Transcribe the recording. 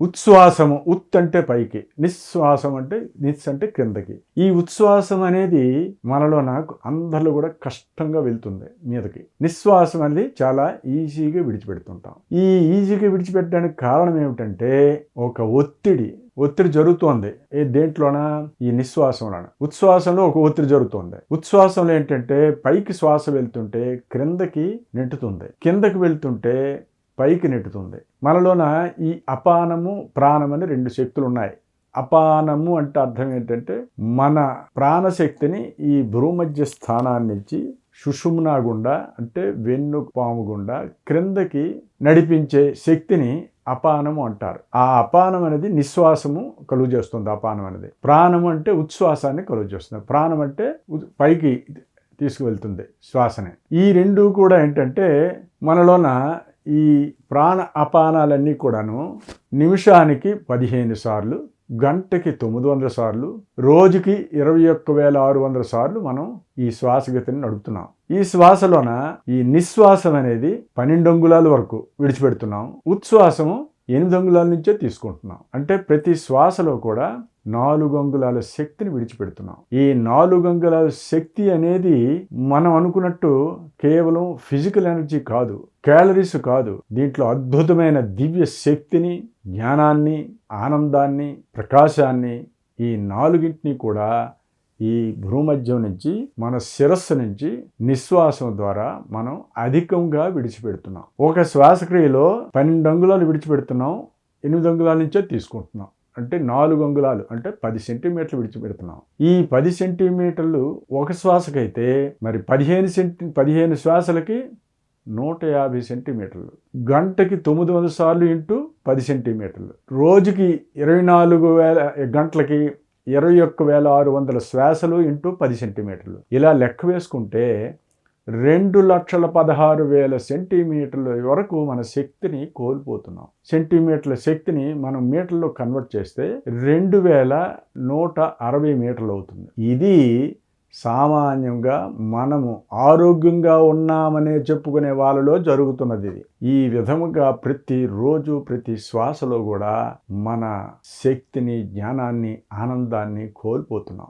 ఉచ్ఛ్వాసము, ఉత్ అంటే పైకి, నిశ్వాసం అంటే నిస్ అంటే క్రిందకి. ఈ ఉచ్ఛ్వాసం అనేది మనలో నాకు అందరిలో కూడా కష్టంగా వెళ్తుంది మీదకి. నిశ్వాసం అనేది చాలా ఈజీగా విడిచిపెడుతుంటాం. ఈ ఈజీగా విడిచిపెట్టడానికి కారణం ఏమిటంటే ఒక ఒత్తిడి జరుగుతోంది. దేంట్లోన? ఈ నిశ్వాసంలోన. ఉచ్ఛ్వాసంలో ఒక ఒత్తిడి జరుగుతోంది. ఉచ్ఛ్వాసంలో ఏంటంటే పైకి శ్వాస వెళ్తుంటే క్రిందకి నెట్టుతుంది, కిందకి వెళ్తుంటే పైకి నెట్టుతుంది. మనలోన ఈ అపానము ప్రాణం అని రెండు శక్తులు ఉన్నాయి. అపానము అంటే అర్థం ఏంటంటే మన ప్రాణశక్తిని ఈ భూమధ్య స్థానాన్ని నుంచి సుషుమ్నా గుండా అంటే వెన్నుపాము గుండా క్రిందకి నడిపించే శక్తిని అపానము అంటారు. ఆ అపానం అనేది నిశ్వాసము కలుగు చేస్తుంది. అపానం అనేది. ప్రాణం అంటే ఉచ్ఛ్వాసాన్ని కలుగు చేస్తుంది. ప్రాణం అంటే పైకి తీసుకువెళ్తుంది శ్వాసని. ఈ రెండు కూడా ఏంటంటే మనలోన ఈ ప్రాణ అపానాలన్నీ కూడాను నిమిషానికి 15 సార్లు, గంటకి 900 సార్లు, రోజుకి 21,600 సార్లు మనం ఈ శ్వాసగతిని నడుపుతున్నాం. ఈ శ్వాసలోన ఈ నిశ్వాసం అనేది 12 అంగుళాల వరకు విడిచిపెడుతున్నాం. ఉచ్ఛ్వాసము 8 అంగుళాల నుంచే తీసుకుంటున్నాం. అంటే ప్రతి శ్వాసలో కూడా 4 అంగుళాల శక్తిని విడిచిపెడుతున్నాం. ఈ 4 అంగుళాల శక్తి అనేది మనం అనుకున్నట్టు కేవలం ఫిజికల్ ఎనర్జీ కాదు, క్యాలరీస్ కాదు. దీంట్లో అద్భుతమైన దివ్య శక్తిని, జ్ఞానాన్ని, ఆనందాన్ని, ప్రకాశాన్ని ఈ 4గింటిని కూడా ఈ భూమధ్యం నుంచి మన శిరస్సు నుంచి నిశ్వాసం ద్వారా మనం అధికంగా విడిచిపెడుతున్నాం. ఒక శ్వాసక్రియలో 12 అంగుళాలు విడిచిపెడుతున్నాం, 8 అంగుళాల నుంచే తీసుకుంటున్నాం. అంటే 4 అంగుళాలు అంటే 10 సెంటీమీటర్లు విడిచిపెడుతున్నాం. ఈ 10 సెంటీమీటర్లు ఒక శ్వాసకైతే మరి 15 శ్వాసలకి 150 సెంటీమీటర్లు, గంటకి 900 సార్లు ఇంటూ 10 సెంటీమీటర్లు, రోజుకి 24,000 గంటలకి 21,600 శ్వాసలు ఇంటూ 10 సెంటీమీటర్లు. ఇలా లెక్క వేసుకుంటే 2,16,000 సెంటీమీటర్ల వరకు మన శక్తిని కోల్పోతున్నాం. సెంటీమీటర్ల శక్తిని మనం మీటర్లో కన్వర్ట్ చేస్తే 2,160 మీటర్లు అవుతుంది. ఇది సామాన్యంగా మనము ఆరోగ్యంగా ఉన్నామనే చెప్పుకునే వాళ్ళలో జరుగుతున్నది. ఈ విధముగా ప్రతిరోజు ప్రతి శ్వాసలో కూడా మన శక్తిని, జ్ఞానాన్ని, ఆనందాన్ని కోల్పోతున్నాం.